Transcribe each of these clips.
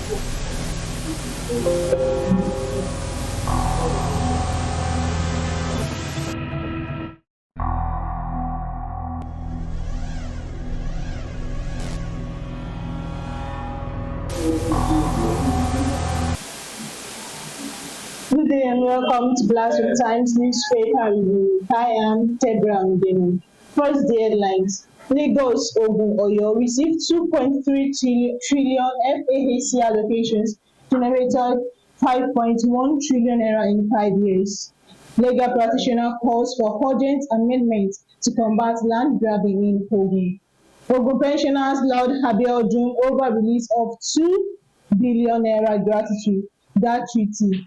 Good day and welcome to Blast of Times newspaper review. I am Deborah. First, the headlines. Lagos, Ogun, Oyo received 2.3 trillion FAHC allocations, generated 5.1 trillion naira in 5 years. Legal practitioner calls for urgent amendments to combat land grabbing in Ogun. Ogun pensioners laud Abiodun over release of 2 billion naira gratuity.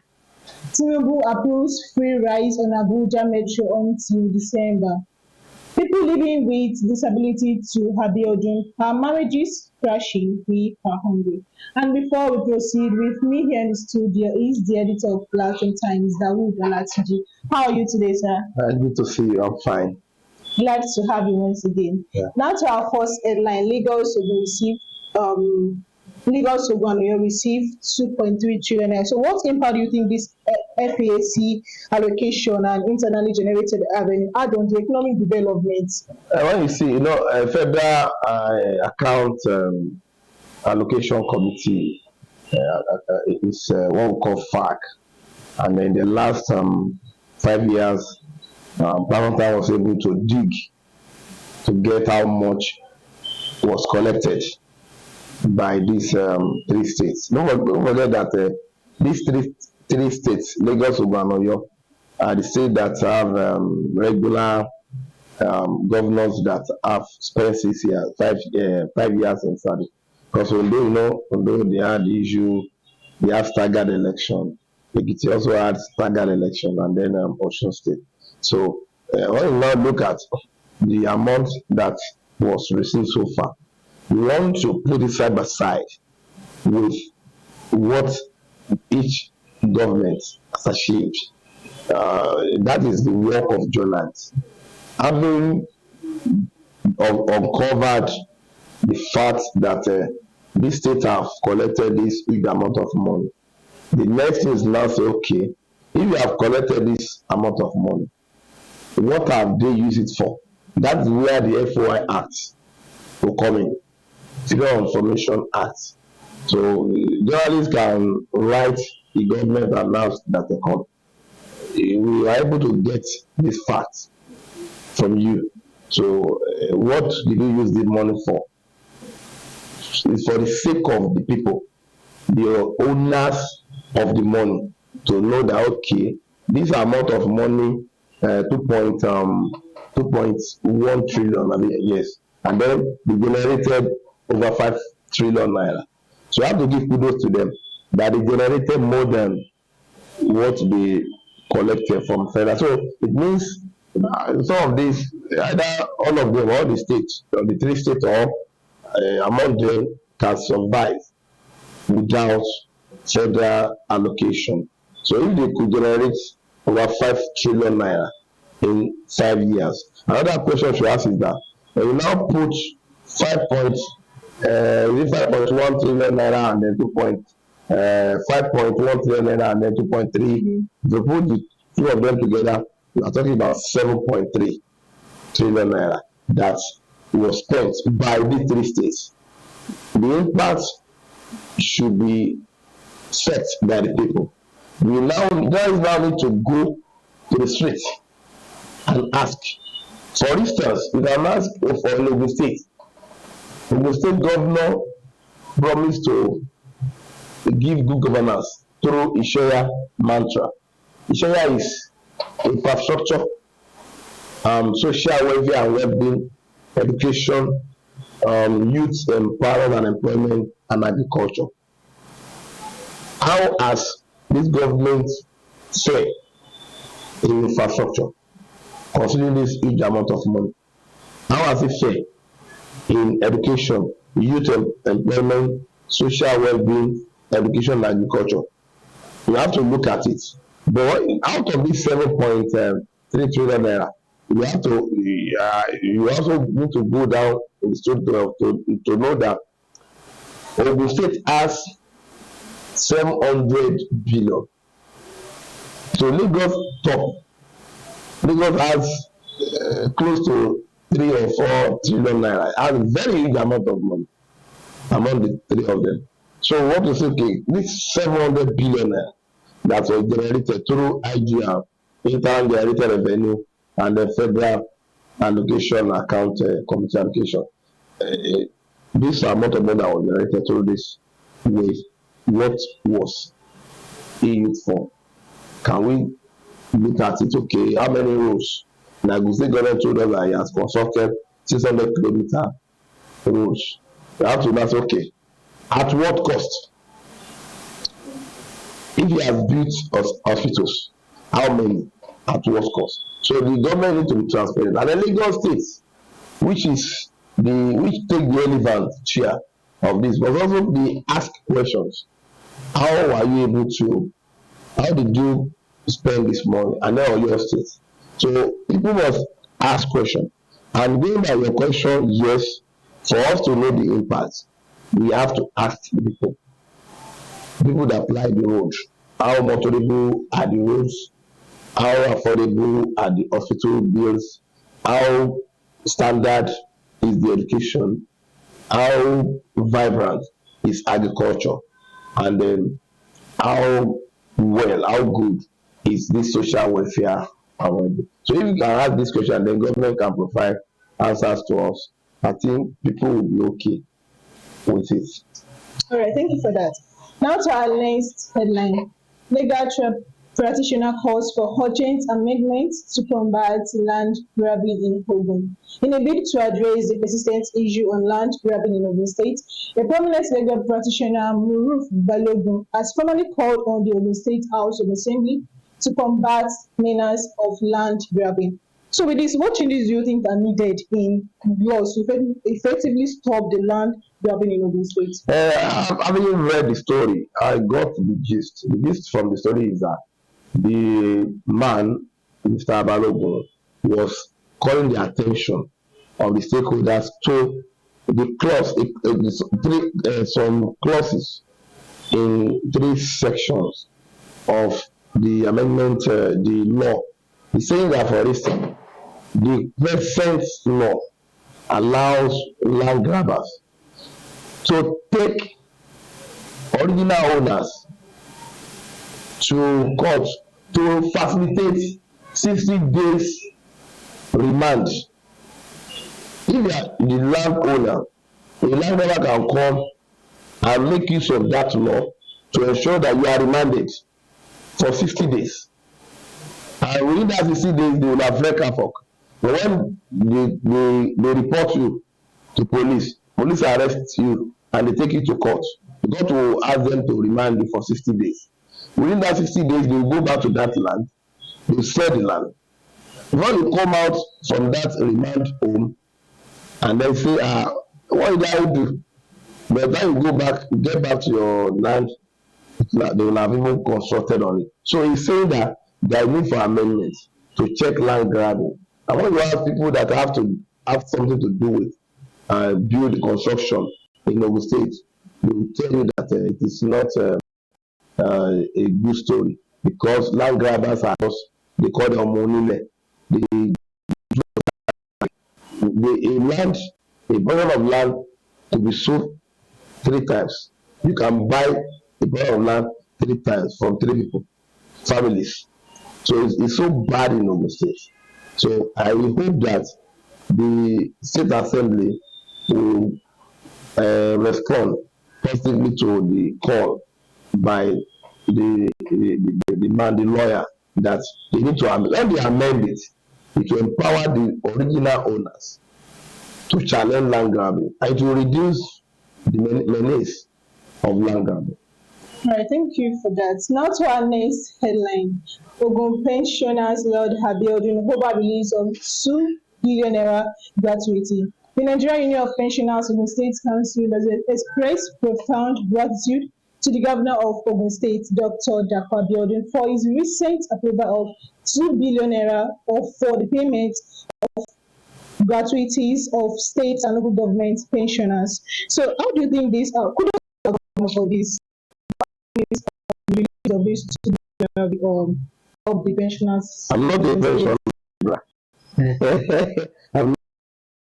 Tinubu approves free rides on Abuja Metro until December. People living with disability to Abiodun, our marriages crashing, we are hungry. And before we proceed, with me here in the studio is the editor of Platform Times, Dawood Alatiji. How are you today, sir? Good to see you. I'm fine. Glad to have you once again. Yeah. Now to our first headline. Lagos Ogun received 2.3 trillion naira. So what impact do you think this FAC allocation and internally generated revenue had on the economic development? When you see, federal account allocation committee is what we call FAC, and in the last 5 years, Parliament was able to dig to get how much was collected by these three states. Don't forget that these three states, Lagos, Ogun, and Oyo, are the states that have regular governors that have spent 6 years, 5 years in service. Because although they had the issue, they have staggered election. Ekiti also had staggered election, and then Osun State. So when you now look at the amount that was received so far, we want to put it side by side with what each government has achieved. That is the work of journalists. Having uncovered the fact that these states have collected this huge amount of money, the next thing is now say, okay, if you have collected this amount of money, what have they used it for? That's where the FOI Act will come in. Freedom of Information Act. So journalists can write the government announced that they come. We are able to get this fact from you. So what did you use the money for? It's for the sake of the people, the owners of the money, to know that okay, this amount of money, 2.1 trillion, yes, and then they generated over 5 trillion naira. So I have to give kudos to them that they generated more than what they collected from federal. So it means some of these, either all of them, all the states, or the three states, or among them, can survive without federal allocation. So if they could generate over 5 trillion naira in 5 years, another question to ask is that when you now put 5.1 trillion naira and then 5.1 trillion naira and then 2.3, if you put the two of them together, we are talking about 7.3 trillion naira that was spent by these three states. The impact should be set by the people. Guys now need to go to the street and ask. For instance, you can ask for Ogun State. Ogun State governor promised to give good governance through Ishoya mantra. Ishoya is infrastructure, social welfare and well-being, education, youth empowerment and employment, and agriculture. How has this government fared in infrastructure, considering this huge amount of money? How has it fared in education, youth employment, social well-being, education, and agriculture? You have to look at it. But out of this 7.3 trillion naira, you also need to go down in the story to know that Ogun State has 700 billion. So Lagos top. Lagos has close to 3 or 4 trillion naira. Has a very huge amount of money among the three of them. So what to say, okay, this 700 billion naira that was generated through IGR, internal generated revenue, and the federal allocation account, committee allocation. Uh, this amount of money that was generated through this way, what was EU for? Can we look at it? Okay, how many roads? Like state government told us that he has constructed 600 kilometer roads. We have to ask, okay, at what cost? If he has built hospitals, how many? At what cost? So the government need to be transparent. And the Lagos State, which take the relevant share of this, but also be ask questions. How are you able to? How did you spend this money? And then on your state. So people must ask questions. And going by your question, yes, for us to know the impact, we have to ask people that apply the roads. How motorable are the roads? How affordable are the hospital bills? How standard is the education? How vibrant is agriculture? And then how well, how good is this social welfare around it? So if you can ask this question, then government can provide answers to us. I think people will be okay with it. All right, thank you for that. Now to our next headline. Legal practitioner calls for urgent amendments to combat land grabbing in Ogun. In a bid to address the persistent issue on land grabbing in Ogun State, a prominent legal practitioner, Muruf Balogun, has formally called on the Ogun State House of Assembly to combat menace of land grabbing. So with this, what changes do you think are needed in laws to effectively stop the land grabbing in Ogun State? Having read the story, I got the gist. The gist from the story is that the man, Mr. Balogun, was calling the attention of the stakeholders to the clause, some clauses in 3 sections of the amendment, the law. He's saying that, for instance, the present law allows land grabbers to take original owners to court to facilitate 60 days remand. If you are the landowner, a landowner can come and make use of that law to ensure that you are remanded for 60 days. And within that 60 days, they will have wreaked havoc. But when they report you to police arrest you and they take you to court. The court will ask them to remand you for 60 days. Within that 60 days, they will go back to that land, they will sell the land. Before you come out from that remand home and then say, what did I do? By the time you go back, get back to your land, they will have even constructed on it. So he's saying that there is need for amendments to check land grabbing. I want to have people that have to have something to do with build construction in Ogun State. They will tell you that it is not a good story because land grabbers are just, they call them monile. A portion of land to be sold 3 times. You can buy a portion of land 3 times from 3 people, families. So it's so bad in Ogun State. So I will hope that the State Assembly will respond positively to the call by the man, the lawyer, that they need to amend. When they amend it, it will empower the original owners to challenge land grabbing and it will reduce the menace of land grabbing. All right, thank you for that. Now to our next headline. Ogun pensioners Lord Abiodun Hoba release of 2 billion naira gratuity. The Nigerian Union of Pensioners Ogun State Council has expressed profound gratitude to the Governor of Ogun State, Dr. Dapo Abiodun, for his recent approval of 2 billion naira for the payment of gratuities of state and local government pensioners. So how do you think this kudos for this? of this to of the pensioners I'm not a pensioner. I'm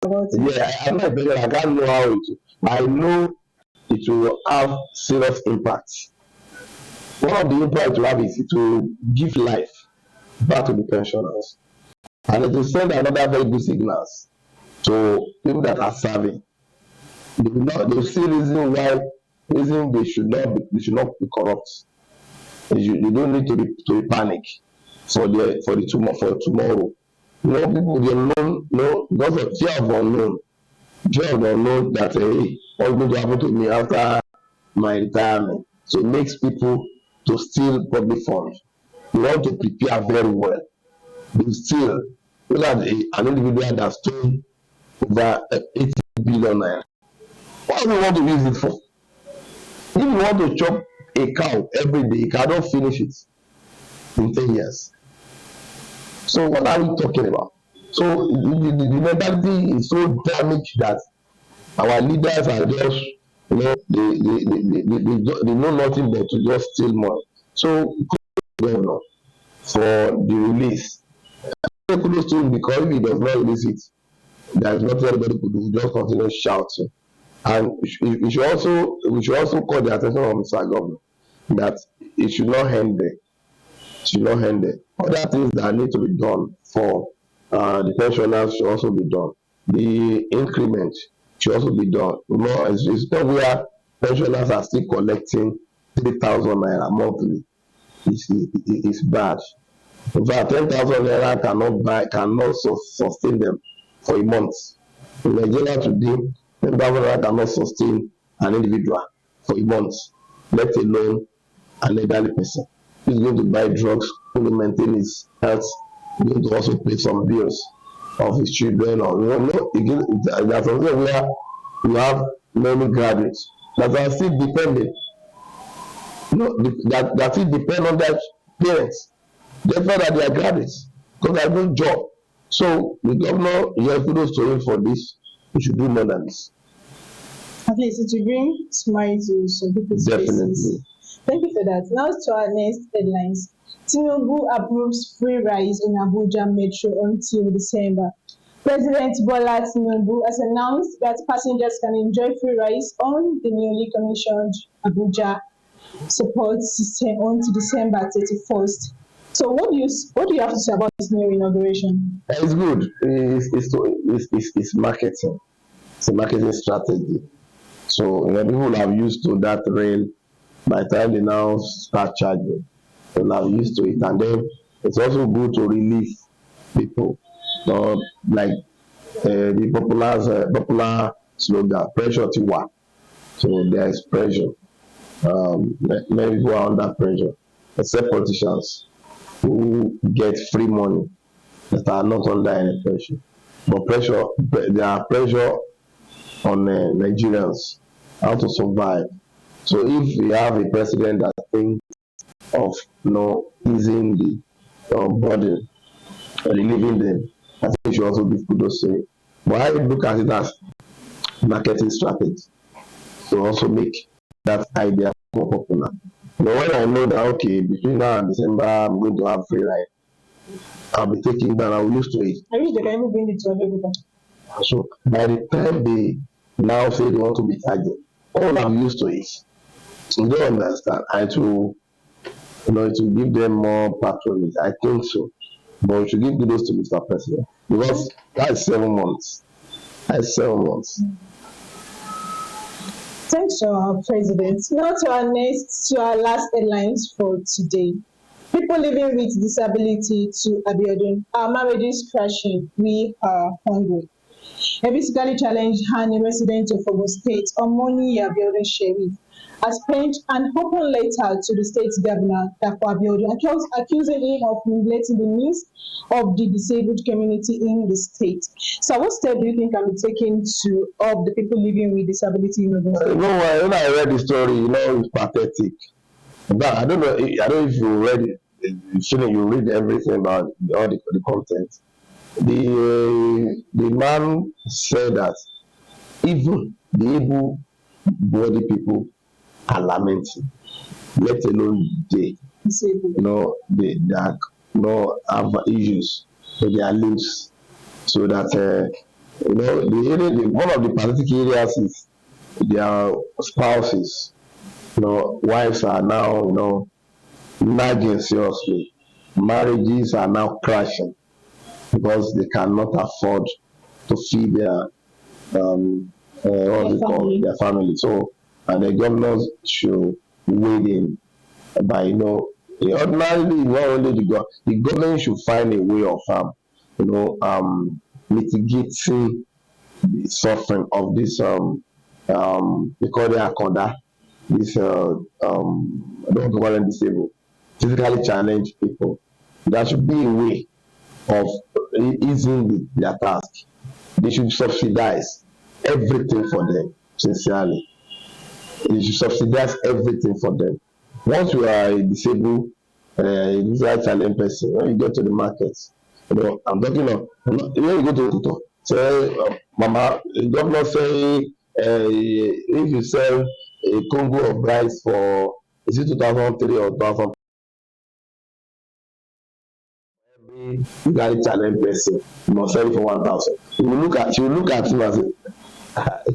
about it. Yeah, I'm not a pensioner. I can't know how it. I know it will have serious impact. One of the impact to have is it will give life back to the pensioners, and it will send another very good signals to people that are serving. They will not. They will see reason they should not be corrupt. They don't need to be panic for tomorrow. You know, people they unknown, because of fear of unknown. Fear of unknown that hey, what's going to happen to me after my retirement? So it makes people to steal public funds. You want to prepare very well. They steal. Look at an individual that stole over 80 billion naira. What do you want to use it for? If you want to chop a cow every day, you cannot finish it in 10 years. So what are we talking about? So the mentality is so damaged that our leaders are just, they know nothing but to just steal money. So going on for the release. Kudos to him, because if he does not release it, there is nothing anybody could do. Just continue shouting. And we should also call the attention of Mr. Governor that it should not end there. Should not end there. Other things that need to be done for the pensioners should also be done. The increment should also be done. It's not where pensioners are still collecting 3,000 naira monthly. It's bad. In fact, 10,000 naira cannot sustain them for a month. In Nigeria today, 10,000 naira cannot sustain an individual for a month, let alone an elderly person. He's going to buy drugs, going to maintain his health, going to also pay some bills of his children. Or again, there's something where you have many graduates that are still dependent, that still depend on their parents. Therefore, that they are graduates because they have no job. So the governor, yes, kudos to him for this. We should do more than this. At least it will bring smile to some people's Definitely. faces. Thank you for that. Now to our next headlines. Tinubu approves free rides on Abuja Metro until December. President Bola Tinubu has announced that passengers can enjoy free rides on the newly commissioned Abuja support system until December 31st. So what do you have to say about this new inauguration? It's good. It's marketing. It's a marketing strategy. So people have used to that rail. By the time they now start charging, they'll have used to it. And then it's also good to relieve people. Like the popular slogan, pressure to work. So there is pressure. Many people are under pressure, except politicians who get free money that are not under any pressure. But there are pressure on Nigerians how to survive. So if we have a president that thinks of easing the burden, relieving them, I think we should also give kudos to it. But I look at it as marketing strategy to also make that idea more popular. When I know that okay, between now and December I'm going to have free ride, I'll be taking that. I will use to it. I wish they can even bring it to everybody. So by the time they now say they want to be charging, all I'm used to it. You don't understand. It will give them more patronage. I think so. But we should give kudos to Mr. President because that's 7 months. That's 7 months. Thanks to our president. Now to our last headlines for today. People living with disability to Abiodun. Our marriages crashing. We are hungry. A physically challenged Hani resident of Ogun State, Omoni Abiodun Sheriff, has penned an open letter to the state governor, Dapo Abiodun, accusing him of neglecting the needs of the disabled community in the state. So what step do you think can be taken to help the people living with disability in Ogun State? When I read the story, it's pathetic. But I don't know if you read it. You read everything about all the content. The man said that even the able-bodied people are lamenting. let alone they, Disabled. they are, have issues with their limbs, so that one of the pathetic areas is their spouses. Wives are now, nagging seriously. Marriages are now crashing because they cannot afford to feed their what's Their it called, family. their family. So, and the governors should weigh in by, ordinarily not only the government should find a way of mitigating the suffering of this they call it akoda, this I don't want to call them disabled, physically challenged people. There should be a way of easing their task. They should subsidize everything for them, sincerely. They should subsidize everything for them. Once you are a disabled, visually challenged person, when you get to the market, I'm talking of, when you go to the say, Mama, the governor say, if you sell a Congo of rice for, is it 2003 or 2000, every visually challenged person, you must sell it for 1,000. You will look at him and say,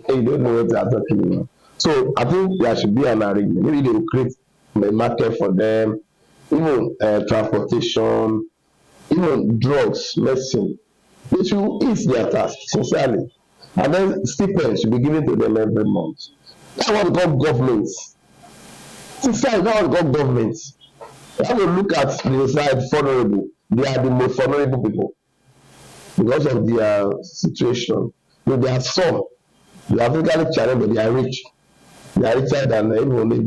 you don't know what they are talking about. So I think there should be an arrangement. Maybe they will create a market for them, even transportation, even drugs, medicine. They should ease their task, sincerely. And then stipends should be given to them every month. That's what we call government. Sincerely, that's what we call government. You have to look at the side vulnerable. They are the most vulnerable people because of their situation. So there are some, they are physically challenged, but they are rich. They are richer than everybody.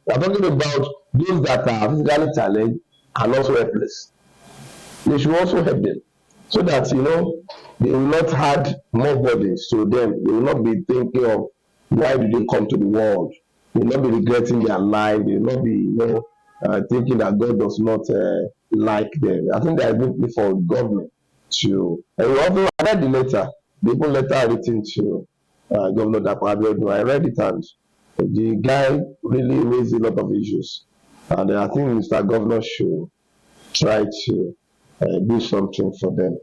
We are talking about those that are physically challenged and also helpless. They should also help them so that they will not add more burdens to them. They will not be thinking of why did they come to the world. They will not be regretting their life. They will not be thinking that God does not like them. I think there is need for government to. And we also I read the letter. The even letter written to Governor Dapo. I read it, and the guy really raised a lot of issues. And I think Mr. Governor should try to do something for them.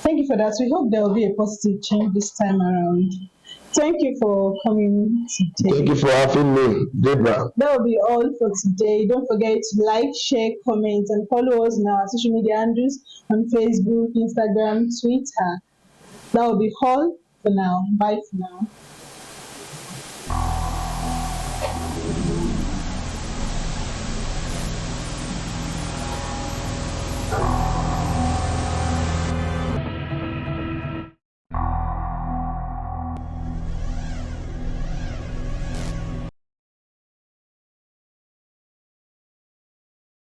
Thank you for that. We hope there will be a positive change this time around. Thank you for coming Thank today. you for having me, Deborah. That will be all for today. Don't forget to like, share, comment, and follow us on our social media handles on Facebook, Instagram, Twitter. That will be all for now. Bye for now.